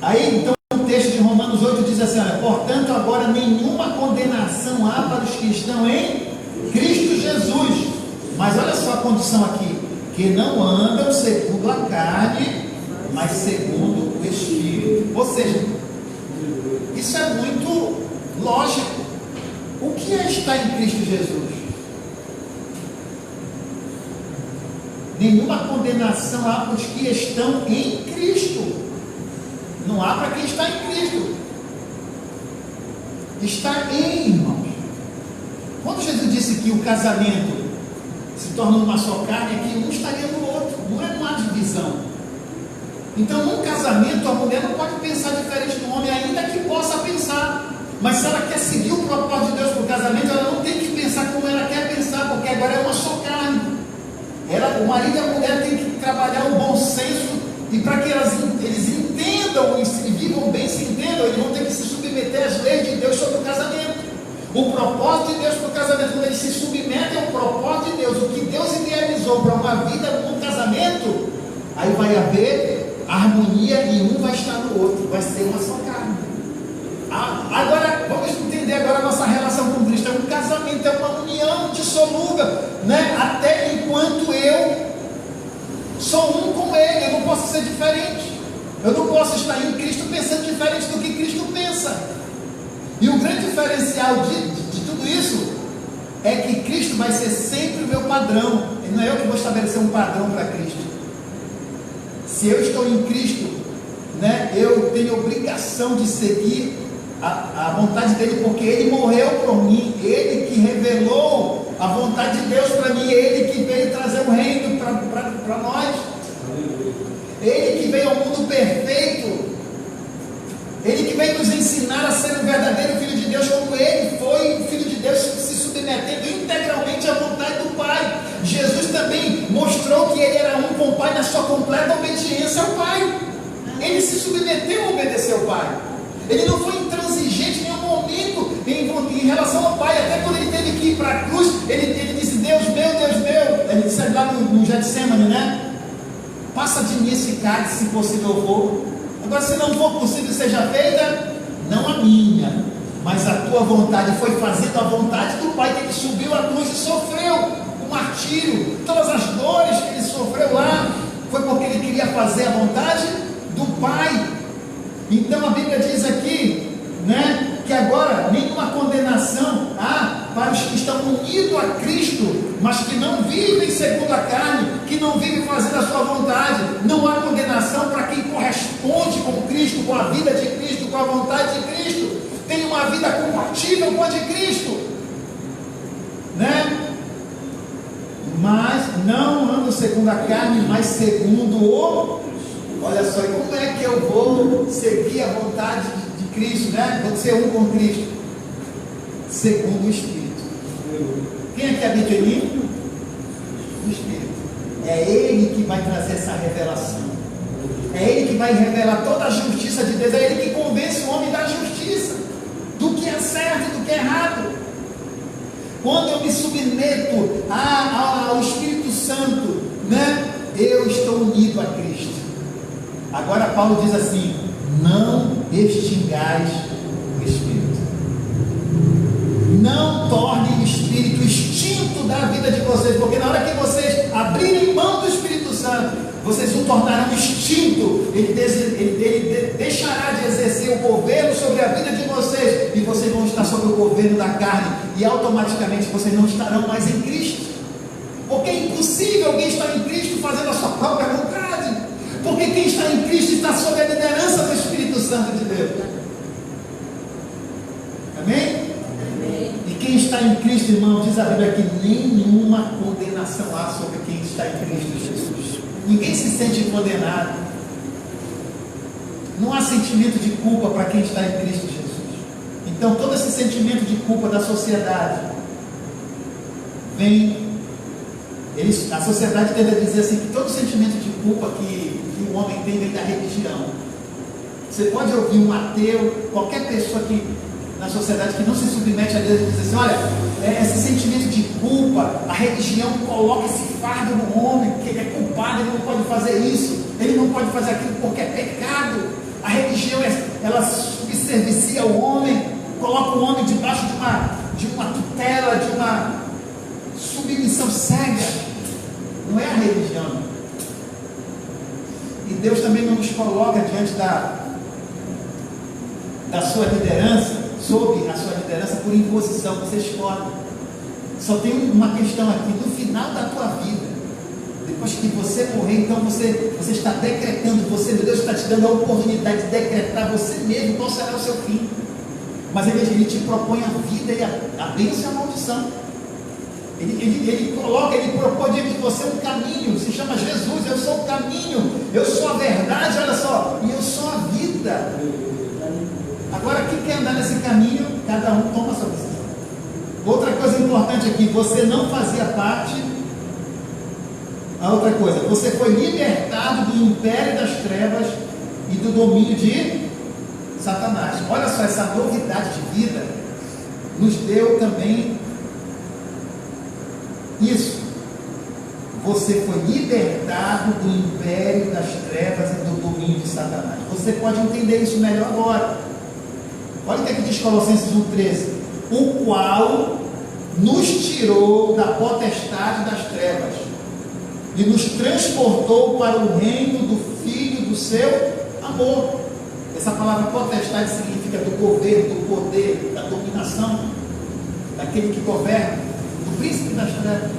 Aí então o texto de Romanos 8 diz assim: olha, portanto agora nenhuma condenação há para os que estão em Cristo Jesus. Mas olha só a condição aqui: que não andam segundo a carne, mas segundo o Espírito. Ou seja, isso é muito lógico. O que é estar em Cristo Jesus? Nenhuma condenação há para os que estão em Cristo. Não há para quem está em Cristo. Está em, irmãos. Quando Jesus disse que o casamento se torna uma só carne, é que um estaria no outro. Não há divisão. Então, num casamento, a mulher não pode pensar diferente do homem, ainda que possa pensar. Mas se ela quer seguir o propósito de Deus para o casamento, ela não tem que pensar como ela quer pensar, porque agora é uma só carne. O marido e a mulher têm que trabalhar o bom senso, e para que eles entendam e vivam bem, se entendam, eles vão ter que se submeter às leis de Deus sobre o casamento. O propósito de Deus para o casamento, quando eles se submetem ao propósito de Deus, o que Deus idealizou para uma vida no casamento, aí vai haver harmonia e um vai estar no outro, vai ser uma só carne. Agora, vamos entender agora a nossa relação com Cristo. É um casamento, é uma união dissolúvel, né? Até enquanto eu sou um com Ele, eu não posso ser diferente. Eu não posso estar em Cristo pensando diferente do que Cristo pensa. E o grande diferencial de tudo isso é que Cristo vai ser sempre o meu padrão. E não é eu que vou estabelecer um padrão para Cristo. Se eu estou em Cristo, né, eu tenho obrigação de seguir a vontade dele, porque ele morreu por mim, ele que revelou a vontade de Deus para mim, ele que veio trazer o reino para nós, ele que veio ao mundo perfeito, ele que veio nos ensinar a ser o verdadeiro Filho de Deus, como ele foi o Filho de Deus, se submetendo integralmente à vontade do Pai. Jesus também mostrou que ele era um com o Pai na sua completa obediência ao Pai. Ele se submeteu a obedecer ao Pai. Ele não foi intransigente em nenhum momento em relação ao Pai. Até quando ele teve que ir para a cruz, ele disse: Deus meu. Ele disse lá no Getsemane, né? Passa de mim esse cálice, se possível eu vou. Agora, se não for possível seja feita, não a minha, mas a tua vontade. Foi fazendo a vontade do Pai que ele subiu à cruz e sofreu o martírio. Todas as dores que ele sofreu lá, foi porque ele queria fazer a vontade do Pai. Então a Bíblia diz aqui, né, que agora nenhuma condenação há para os que estão unidos a Cristo, mas que não vivem segundo a carne, que não vivem fazendo a sua vontade. Não há condenação para quem corresponde com Cristo, com a vida de Cristo, com a vontade de Cristo, tem uma vida compatível com a de Cristo, né? Mas não ando segundo a carne, mas segundo o... Olha só, e como é que eu vou seguir a vontade de Cristo, né? Vou ser um com Cristo, segundo o Espírito. Quem é que habita em mim? O Espírito. É Ele que vai trazer essa revelação. É Ele que vai revelar toda a justiça de Deus. É Ele que convence o homem da justiça, do que é certo e do que é errado. Quando eu me submeto ao Espírito Santo, né? Eu estou unido a Cristo. Agora Paulo diz assim: não extingais o Espírito. Não torne o Espírito extinto da vida de vocês, porque na hora que vocês abrirem mão do Espírito Santo, vocês o tornarão extinto. Ele deixará de exercer o governo sobre a vida de vocês, e vocês vão estar sob o governo da carne, e automaticamente vocês não estarão mais em Cristo, porque é impossível alguém estar em Cristo fazendo a sua própria vontade. Porque quem está em Cristo está sob a liderança do Espírito Santo de Deus. Amém? Amém. E quem está em Cristo, irmão, diz a Bíblia que nenhuma condenação há sobre quem está em Cristo Jesus. Ninguém se sente condenado. Não há sentimento de culpa para quem está em Cristo Jesus. Então todo esse sentimento de culpa da sociedade vem... A sociedade tende a dizer assim, que todo sentimento de culpa que o homem tem vem da religião. Você pode ouvir um ateu, qualquer pessoa que na sociedade que não se submete a Deus, e diz assim: olha, esse sentimento de culpa, a religião coloca esse fardo no homem, que ele é culpado, ele não pode fazer isso, ele não pode fazer aquilo porque é pecado. A religião ela subservicia o homem, coloca o homem debaixo de uma tutela, de uma submissão cega. Não é a religião. E Deus também não nos coloca diante da sua liderança, sob a sua liderança, por imposição. Você escolhe. Só tem uma questão aqui: no final da tua vida, depois que você morrer, então você está decretando, Deus está te dando a oportunidade de decretar você mesmo qual será o seu fim. Mas ele te propõe a vida e a bênção e a maldição. Ele propõe diante de você um caminho, se chama Jesus. Eu sou o caminho, eu sou a verdade, olha só, e eu sou a vida. Agora, quem quer andar nesse caminho, cada um toma a sua decisão. Outra coisa importante aqui: você não fazia parte. A outra coisa, você foi libertado do império das trevas e do domínio de Satanás. Olha só, essa novidade de vida nos deu também isso. Você foi libertado do império das trevas e do domínio de Satanás. Você pode entender isso melhor agora. Olha o que diz Colossenses 1,13: o qual nos tirou da potestade das trevas e nos transportou para o reino do Filho do seu amor. Essa palavra potestade significa do governo, do poder, da dominação, daquele que governa, do príncipe das trevas.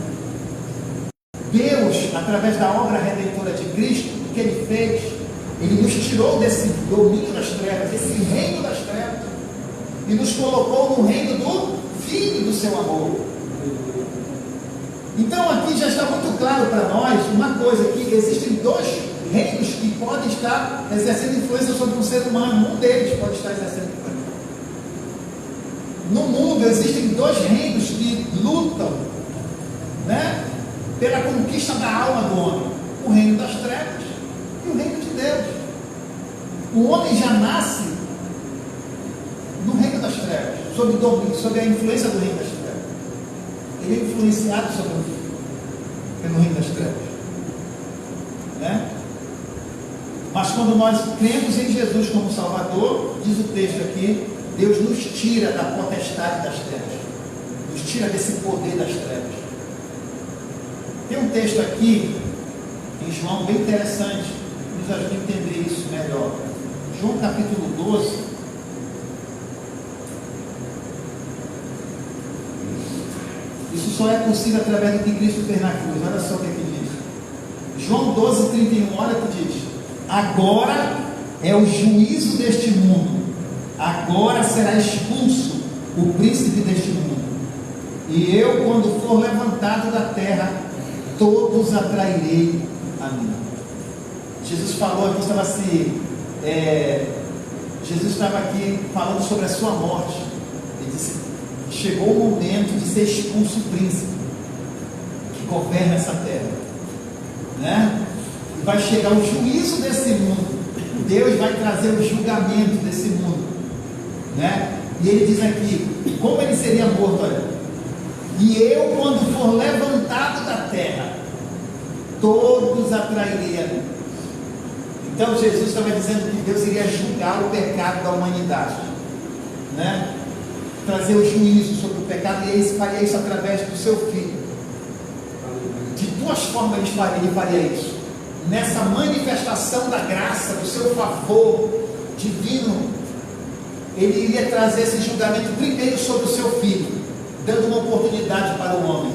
Deus, através da obra redentora de Cristo, o que Ele fez, Ele nos tirou desse domínio das trevas, desse reino das trevas, e nos colocou no reino do Filho do seu amor. Então aqui já está muito claro para nós uma coisa: que existem dois reinos que podem estar exercendo influência sobre um ser humano. Um deles pode estar exercendo influência. No mundo existem dois reinos que lutam, né, pela conquista da alma do homem: o reino das trevas e o reino de Deus. O homem já nasce no reino das trevas, sob a influência do reino das trevas. Ele é influenciado pelo reino das trevas, né? Mas quando nós cremos em Jesus como Salvador, diz o texto aqui, Deus nos tira da potestade das trevas, nos tira desse poder das trevas. Tem um texto aqui em João bem interessante, que nos ajuda a entender isso melhor. João capítulo 12. Isso só é possível através do que Cristo fez na cruz. Olha só o que diz. João 12, 31, olha o que diz: agora é o juízo deste mundo, agora será expulso o príncipe deste mundo, e eu, quando for levantado da terra, todos atrairei a mim. Jesus falou aqui, Jesus estava aqui falando sobre a sua morte. Ele disse: chegou o momento de ser expulso o príncipe que governa essa terra, né? E vai chegar o juízo desse mundo. Deus vai trazer o julgamento desse mundo, né? E ele diz aqui, como ele seria morto, olha: e eu, quando for levantado da terra, todos atrairei a mim. Então Jesus estava dizendo que Deus iria julgar o pecado da humanidade, né? Trazer o juízo sobre o pecado, e ele faria isso através do seu Filho. De duas formas ele faria isso: nessa manifestação da graça, do seu favor divino, ele iria trazer esse julgamento primeiro sobre o seu Filho, dando uma oportunidade para o homem.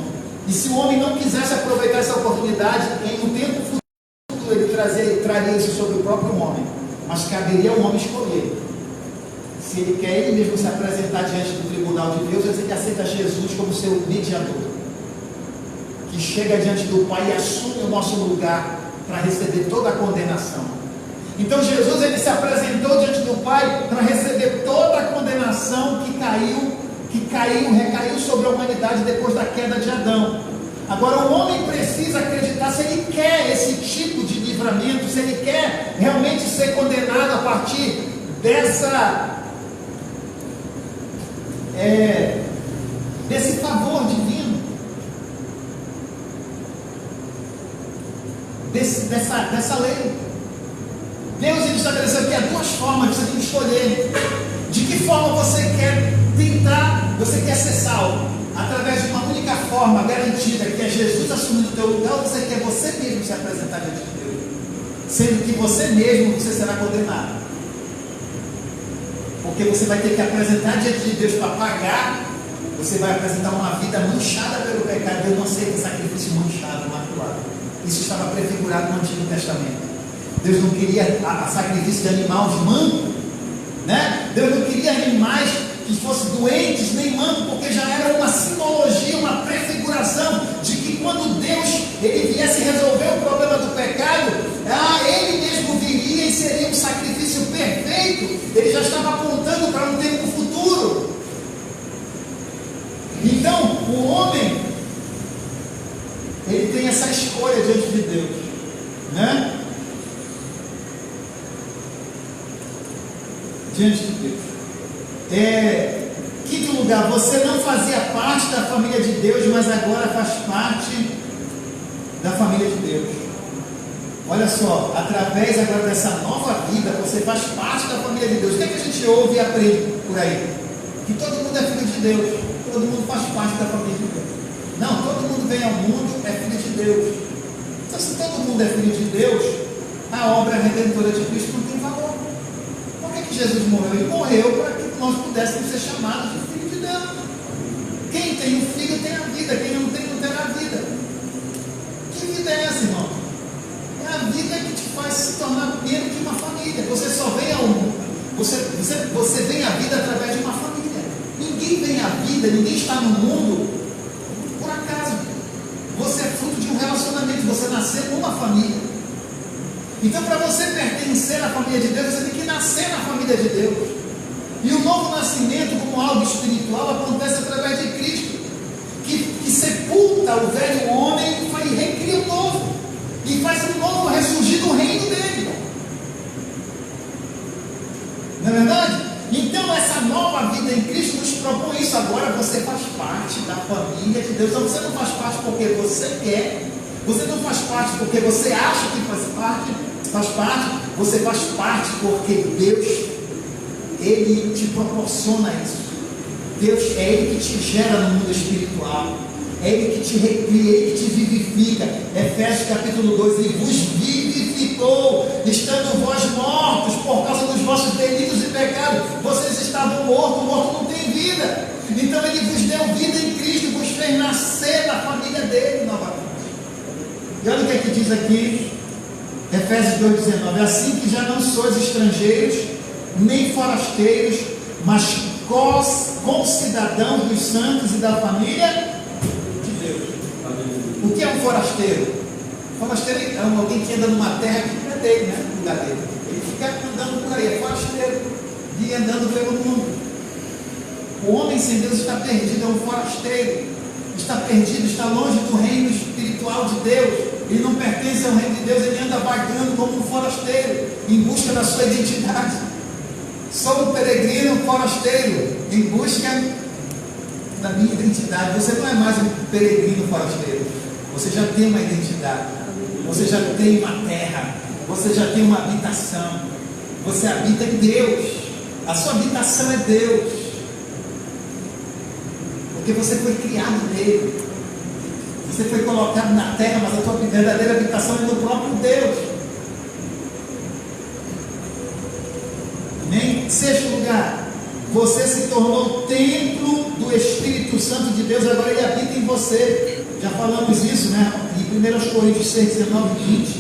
E se o homem não quisesse aproveitar essa oportunidade, em um tempo futuro ele traria isso sobre o próprio homem. Mas caberia ao homem escolher se ele quer ele mesmo se apresentar diante do tribunal de Deus, ou se ele aceita Jesus como seu mediador, que chega diante do Pai e assume o nosso lugar para receber toda a condenação. Então Jesus, ele se apresentou diante do Pai para receber toda a condenação que recaiu sobre a humanidade depois da queda de Adão. Agora o homem precisa acreditar se ele quer esse tipo de livramento, se ele quer realmente ser condenado a partir desse favor divino, dessa lei. Deus, ele estabeleceu que há duas formas de serem escolher. De que forma você quer tentar, você quer ser salvo? Através de uma única forma garantida, que é Jesus assumindo o teu lugar, ou você quer você mesmo se apresentar diante de Deus? Sendo que você mesmo você será condenado. Porque você vai ter que apresentar diante de Deus para pagar. Você vai apresentar uma vida manchada pelo pecado. Deus não aceita sacrifício manchado, maculado. Isso estava prefigurado no Antigo Testamento. Deus não queria a sacrifício de animais mancos, né? Deus não queria animais que fossem doentes nem mancos, porque já era uma simbologia, uma prefiguração de que quando Deus ele viesse resolver o problema do pecado, ele mesmo viria e seria um sacrifício perfeito. Ele já estava apontando para um tempo futuro. Então, o homem, ele tem essa escolha diante de Deus, né? Diante de Deus. Quinto lugar, você não fazia parte da família de Deus, mas agora faz parte da família de Deus. Olha só, através agora dessa nova vida, você faz parte da família de Deus. O que é que a gente ouve e aprende por aí? Que todo mundo é filho de Deus, todo mundo faz parte da família de Deus. Não, todo mundo vem ao mundo, é filho de Deus. Então, se todo mundo é filho de Deus, a obra redentora de Cristo não tem valor. Por que Jesus morreu? Ele morreu para que nós pudéssemos ser chamados de filho de Deus. Quem tem o filho tem a vida, quem não tem, não terá a vida. Que vida é essa, irmão? É a vida que te faz se tornar membro de uma família. Você só vem ao mundo, você vem à vida através de uma família. Ninguém vem à vida, ninguém está no mundo por acaso. Você é fruto de um relacionamento, você nasceu numa família. Então, para você pertencer à família de Deus, você tem que nascer na família de Deus. E o novo nascimento, como algo espiritual, acontece através de Cristo, que sepulta o velho homem e recria o novo, e faz o novo ressurgir no reino dele. Não é verdade? Então, essa nova vida em Cristo nos propõe isso. Agora você faz parte da família de Deus. Então, você não faz parte porque você quer, você não faz parte porque você acha que faz parte, você faz parte porque Deus, Ele te proporciona isso. Deus é Ele que te gera no mundo espiritual, é Ele que te recria, é Ele que te vivifica. Efésios capítulo 2, Ele vos vivificou, estando vós mortos por causa dos vossos delitos e pecados. Vocês estavam mortos, morto não tem vida. Então Ele vos deu vida em Cristo, vos fez nascer da família dele novamente. E olha o que é que diz aqui, Efésios 2,19: assim que já não sois estrangeiros, nem forasteiros, mas concidadãos dos santos e da família de Deus. O que é um forasteiro? Forasteiro é alguém que anda numa terra que não é dele, né? No lugar dele. Ele fica andando por aí, é forasteiro, e andando pelo mundo. O homem sem Deus está perdido, é um forasteiro. Está perdido, está longe do reino espiritual de Deus. Ele não pertence ao reino de Deus, ele anda vagando como um forasteiro, em busca da sua identidade. Sou um peregrino, um forasteiro, em busca da minha identidade. Você não é mais um peregrino forasteiro, você já tem uma identidade, você já tem uma terra, você já tem uma habitação, você habita em Deus, a sua habitação é Deus, porque você foi criado nele. Você foi colocado na terra, mas a tua verdadeira habitação é no próprio Deus. Em sexto lugar, você se tornou templo do Espírito Santo de Deus, agora ele habita em você. Já falamos isso, né? Em 1 Coríntios 6, 19 e 20.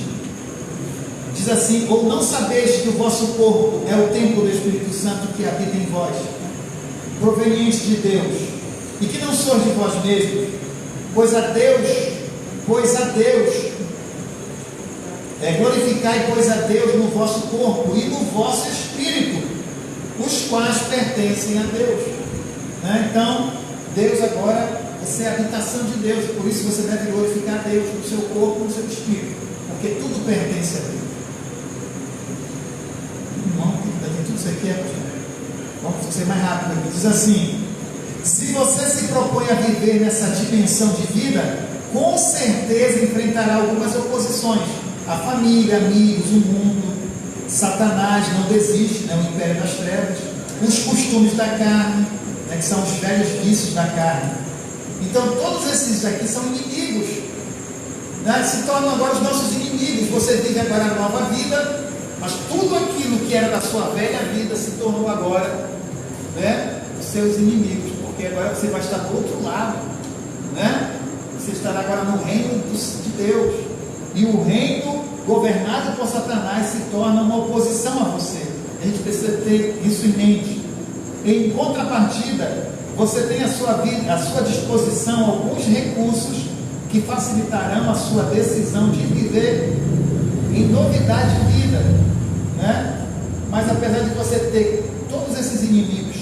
Diz assim: ou não sabeis que o vosso corpo é o templo do Espírito Santo que habita em vós, proveniente de Deus, e que não sois de vós mesmos, pois a Deus, glorificai, pois a Deus no vosso corpo e no vosso espírito, os quais pertencem a Deus. Né? Então, Deus agora, você é a habitação de Deus, por isso você deve glorificar a Deus no seu corpo e no seu espírito, porque tudo pertence a Deus. Irmão, tem tudo isso aqui, vamos ser mais rápido aqui. Diz assim: se você se propõe a viver nessa dimensão de vida, com certeza enfrentará algumas oposições. A família, amigos, o mundo. Satanás não desiste, né? O império das trevas, os costumes da carne, né? Que são os velhos vícios da carne. Então todos esses aqui são inimigos, né? Se tornam agora os nossos inimigos. Você vive agora a nova vida, mas tudo aquilo que era da sua velha vida se tornou agora, né, os seus inimigos, porque agora você vai estar do outro lado, né? Você estará agora no reino de Deus, e o reino governado por Satanás se torna uma oposição a você. A gente precisa ter isso em mente. Em contrapartida, você tem à sua vida, à sua disposição, alguns recursos que facilitarão a sua decisão de viver em novidade de vida, né? Mas apesar de você ter todos esses inimigos,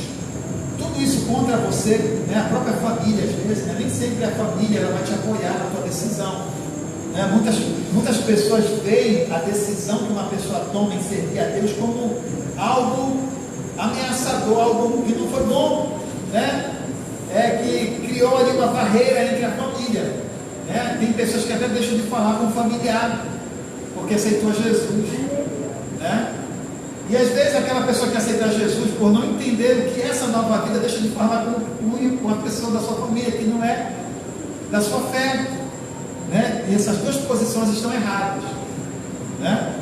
tudo isso contra você, né? A própria família, às vezes, né? Nem sempre a família ela vai te apoiar na tua decisão, né? Muitas pessoas veem a decisão que uma pessoa toma em servir a Deus como algo ameaçador, algo que não foi bom, né? Que criou ali uma barreira entre a família, né? Tem pessoas que até deixam de falar com o familiar porque aceitou Jesus, né? E às vezes aquela pessoa que aceitar Jesus, por não entender o que é essa nova vida, deixa de falar com a pessoa da sua família que não é da sua fé, né? E essas duas posições estão erradas, né?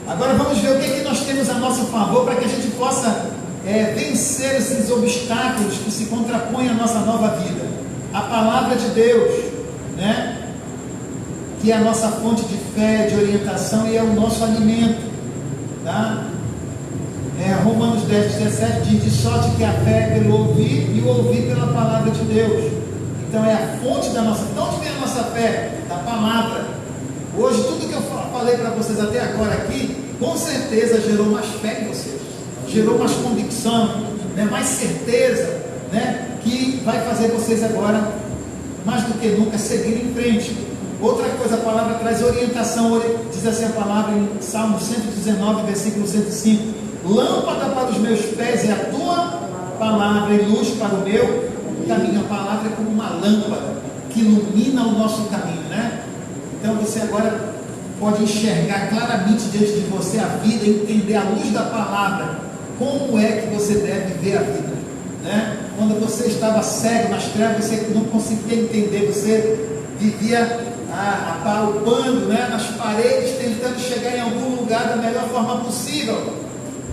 Agora vamos ver o que nós temos a nosso favor para que a gente possa vencer esses obstáculos que se contrapõem à nossa nova vida. A palavra de Deus, né? Que é a nossa fonte de fé, de orientação e é o nosso alimento, tá? Romanos 10:17 diz: de sorte que a fé é pelo ouvir e o ouvir pela palavra de Deus. Então é a fonte da nossa. De onde vem a nossa fé? Da palavra. Hoje tudo que eu falei para vocês até agora aqui, com certeza gerou mais fé em vocês, gerou mais convicção, né? Mais certeza, né? Que vai fazer vocês agora, mais do que nunca, seguir em frente. Outra coisa, a palavra traz orientação, diz assim a palavra em Salmo 119, versículo 105: lâmpada para os meus pés é a tua palavra e luz para o meu caminho. A palavra é como uma lâmpada que ilumina o nosso caminho, né? Então você agora pode enxergar claramente diante de você a vida, entender à luz da palavra como é que você deve ver a vida, né? Quando você estava cego nas trevas, você não conseguia entender, você vivia apalpando, né, nas paredes, tentando chegar em algum lugar da melhor forma possível,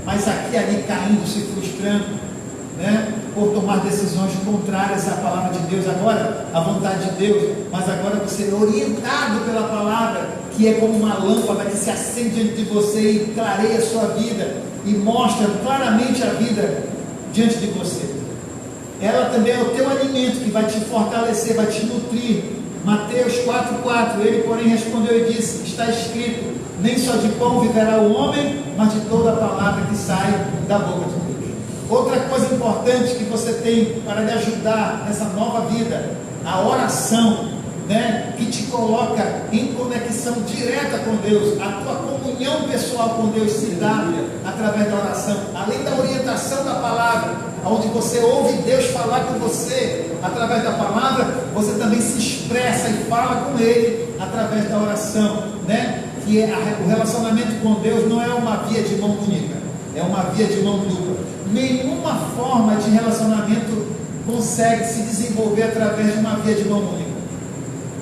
mas aqui e ali caindo, se frustrando, né, por tomar decisões contrárias à palavra de Deus, agora à vontade de Deus, mas agora você é orientado pela palavra, que é como uma lâmpada que se acende diante de você e clareia a sua vida e mostra claramente a vida diante de você. Ela também é o teu alimento que vai te fortalecer, vai te nutrir. Mateus 4,4: ele porém respondeu e disse: está escrito, nem só de pão viverá o homem, mas de toda a palavra que sai da boca de Deus. Outra coisa importante que você tem para lhe ajudar nessa nova vida, a oração, né, que te coloca em conexão direta com Deus. A tua comunhão pessoal com Deus se dá através da oração, além da orientação da palavra, onde você ouve Deus falar com você através da palavra, você também se expressa e fala com Ele através da oração, né? Que o relacionamento com Deus não é uma via de mão única, é uma via de mão dupla. Nenhuma forma de relacionamento consegue se desenvolver através de uma via de mão única,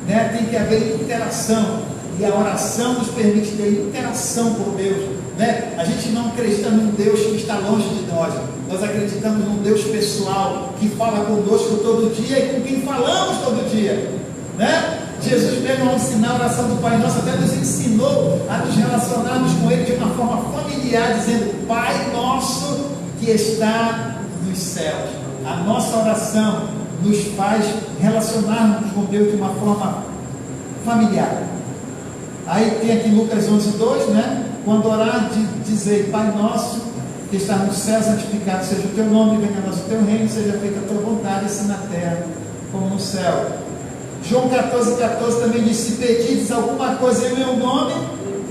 né? Tem que haver interação, e a oração nos permite ter interação com Deus, né? A gente não acredita num Deus que está longe de nós, nós acreditamos num Deus pessoal, que fala conosco todo dia e com quem falamos todo dia, né? Jesus mesmo, ao ensinar a oração do Pai Nosso, até nos ensinou a nos relacionarmos com Ele de uma forma familiar, dizendo: Pai Nosso que está nos céus. A nossa oração nos faz relacionarmos com Deus de uma forma familiar. Aí tem aqui Lucas 11:2, né? Quando orar, dizer: Pai Nosso que está no céu, santificado seja o teu nome, venha a nosso teu reino, seja feita a tua vontade, assim na terra como no céu. João 14:14 também diz: se pedirdes alguma coisa em meu nome,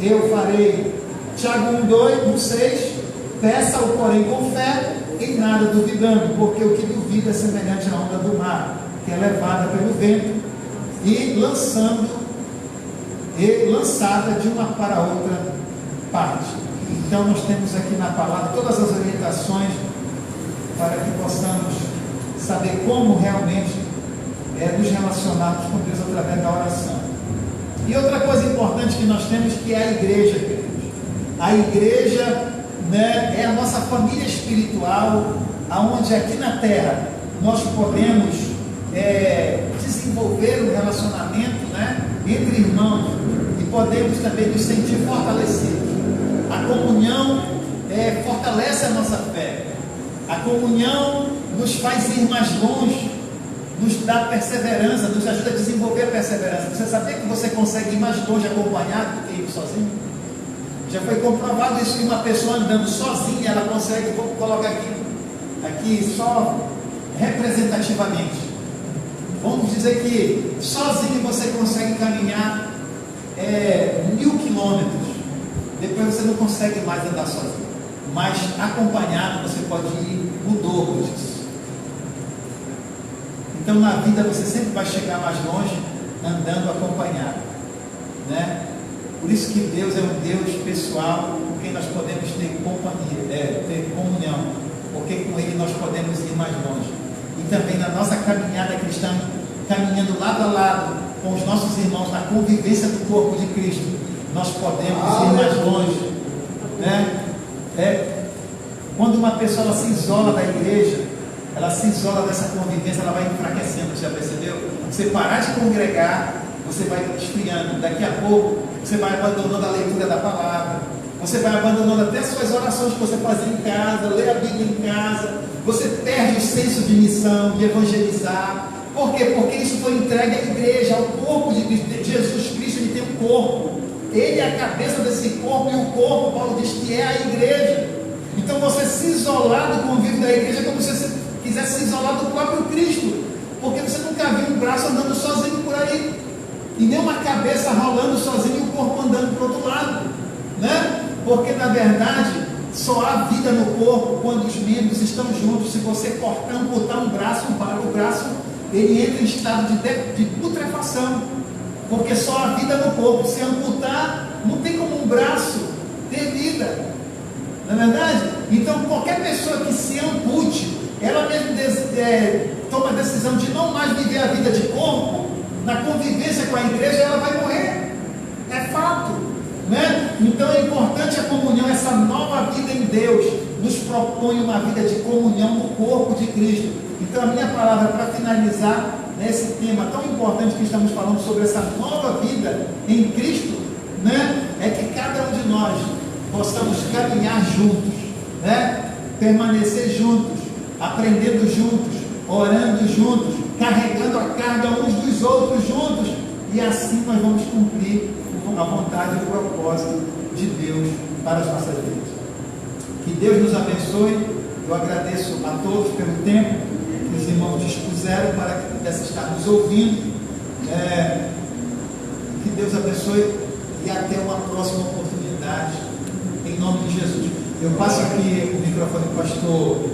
eu farei. Tiago 1:6: peça-o, porém, com fé, em nada duvidando, porque o que duvida é semelhante à onda do mar, que é levada pelo vento e lançada de uma para outra parte. Então nós temos aqui na palavra todas as orientações para que possamos saber como realmente nos relacionarmos com Deus através da oração. E outra coisa importante que nós temos, que é a igreja, queridos. A igreja, né, é a nossa família espiritual, aonde aqui na terra nós podemos desenvolver um relacionamento, né, entre irmãos, e podemos também nos sentir fortalecidos. A comunhão fortalece a nossa fé. A comunhão nos faz ir mais longe, nos dá perseverança, nos ajuda a desenvolver a perseverança. Você sabia que você consegue ir mais longe acompanhado do que ir sozinho? Já foi comprovado isso, que uma pessoa andando sozinha, ela consegue, vou colocar aqui só representativamente. Vamos dizer que sozinho você consegue caminhar 1000 quilômetros. Depois você não consegue mais andar sozinho. Mas acompanhado você pode ir o dobro disso. Então na vida você sempre vai chegar mais longe andando acompanhado, né? Por isso que Deus é um Deus pessoal, com quem nós podemos ter companhia, ter comunhão, porque com Ele nós podemos ir mais longe. E também na nossa caminhada cristã, caminhando lado a lado com os nossos irmãos na convivência do corpo de Cristo, nós podemos ir mais longe, né? Quando uma pessoa ela se isola da igreja, ela se isola dessa convivência, ela vai enfraquecendo. Já percebeu? Você parar de congregar, você vai esfriando. Daqui a pouco você vai abandonando a leitura da palavra, você vai abandonando até as suas orações que você fazia em casa, ler a Bíblia em casa. Você perde o senso de missão, de evangelizar. Por quê? Porque isso foi entregue à igreja, ao corpo de Cristo. Jesus Cristo, ele tem um corpo, ele é a cabeça desse corpo, e o corpo, Paulo diz que é a igreja. Então você se isolar do convívio da igreja é como se você quisesse se isolar do próprio Cristo, porque você nunca viu um braço andando sozinho por aí, e nem uma cabeça rolando sozinho e o corpo andando para o outro lado, né? Porque na verdade só há vida no corpo quando os membros estão juntos. Se você amputar um braço, o braço ele entra em estado de putrefação, porque só há vida no corpo. Se amputar, não tem como um braço ter vida, não é verdade? Então qualquer pessoa que se ampute, ela mesmo toma a decisão de não mais viver a vida de corpo, na convivência com a igreja, ela vai morrer, é fato, né? Então é importante a comunhão. Essa nova vida em Deus nos propõe uma vida de comunhão no corpo de Cristo. Então a minha palavra para finalizar nesse tema tão importante que estamos falando sobre essa nova vida em Cristo, né, é que cada um de nós possamos caminhar juntos, né, permanecer juntos, aprendendo juntos, orando juntos, carregando a carga uns dos outros juntos, e assim nós vamos cumprir a vontade e o propósito de Deus para as nossas vidas. Que Deus nos abençoe. Eu agradeço a todos pelo tempo que os irmãos dispuseram para que pudesse estar nos ouvindo. Que Deus abençoe e até uma próxima oportunidade, em nome de Jesus. Eu passo aqui o microfone para o pastor